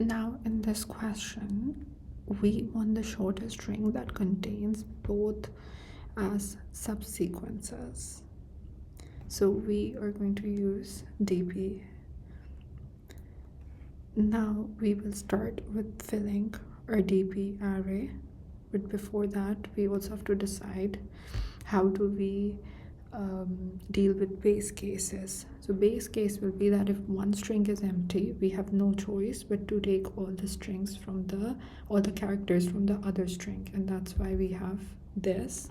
Now in this question, we want the shortest string that contains both as subsequences. So we are going to use dp. Now we will start with filling our dp array, but before that we also have to decide how do we deal with base cases. So base case will be that if one string is empty, we have no choice but to take all the characters from the other string, and that's why we have this.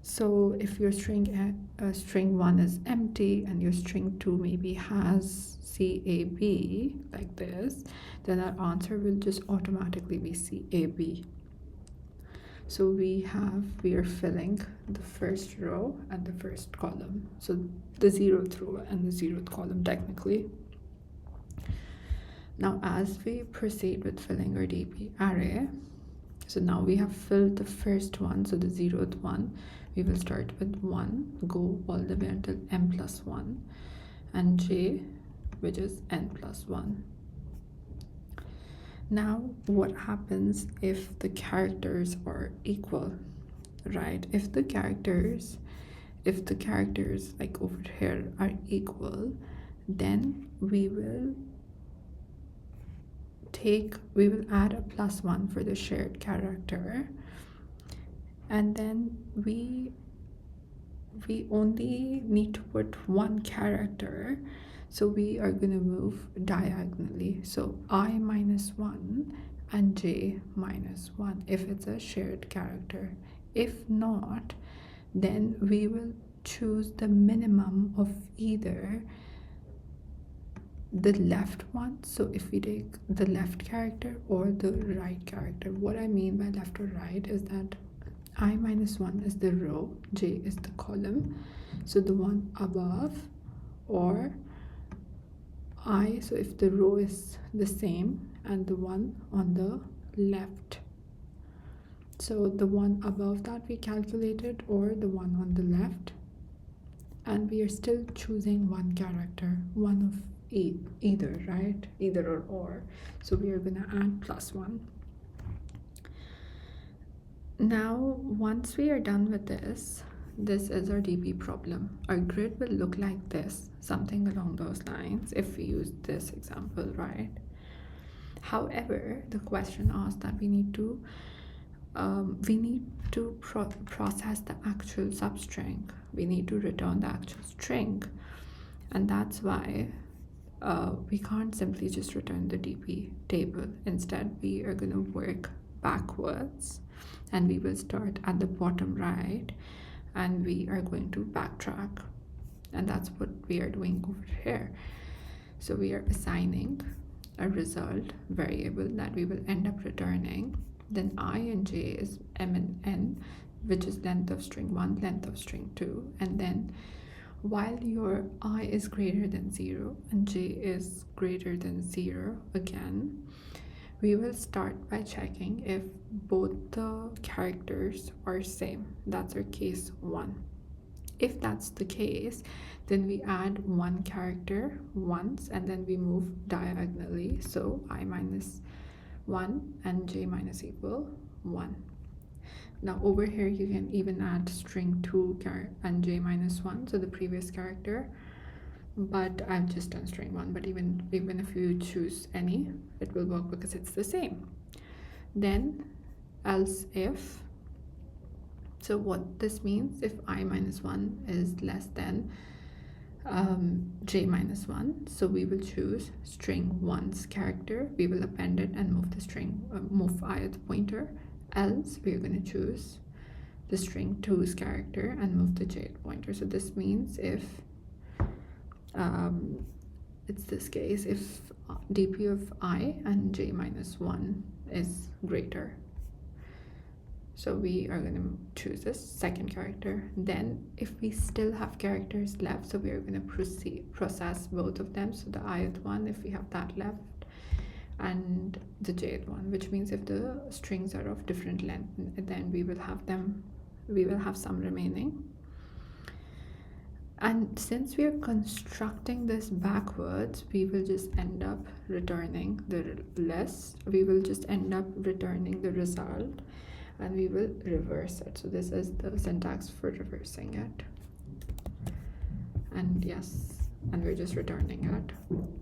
So if your string 1 is empty and your string 2 maybe has CAB like this, then our answer will just automatically be CAB. So we are filling the first row and the first column, so the 0th row and the 0th column technically. Now as we proceed with filling our dp array, so now we have filled the first one, so the 0th one, we will start with 1, go all the way until m plus 1, and j, which is n plus 1. Now what happens if the characters are equal, right? If the characters like over here are equal, then we will add a plus 1 for the shared character, and then we only need to put one character, so we are going to move diagonally, so I minus 1 and j minus 1 if it's a shared character. If not, then we will choose the minimum of either the left one, so if we take the left character or the right character. What I mean by left or right is that I minus 1 is the row, j is the column, so the one above, or I, so if the row is the same, and the one on the left, so the one above that we calculated or the one on the left, and we are still choosing one character, one of either, right? Either or. So we are going to add plus 1. Now once we are done with this is our dp problem. Our grid will look like this, something along those lines, if we use this example, right? However, the question asks that we need to process the actual substring. We need to return the actual string, and that's why we can't simply just return the dp table. Instead, we are going to work backwards, and we will start at the bottom right, and we are going to backtrack, and that's what we are doing over here. So we are assigning a result variable that we will end up returning. Then I and j is m and n, which is length of string 1, length of string 2, and then while your I is greater than 0 and j is greater than 0 again, we will start by checking if both the characters are same. That's our case 1. If that's the case, then we add one character once and then we move diagonally, so I minus 1 and j minus equal 1. Now over here you can even add string 2 and j minus 1, so the previous character, but I've just done string 1, but even if you choose any, it will work because it's the same. Then else if, so what this means, if I minus 1 is less than j minus 1, so we will choose string 1's character, we will append it and move the string, move ith pointer. Else we are going to choose the string 2's character and move the jth pointer. So this means if it's this case, if dp of I and j minus 1 is greater, so we are going to choose this second character. Then if we still have characters left, so we are going to process both of them, so the ith one if we have that left, and the jth one, which means if the strings are of different length, then we will have some remaining. And since we are constructing this backwards, we will just end up returning the list. We will just end up returning the result, and we will reverse it. So this is the syntax for reversing it. And yes, and we're just returning it.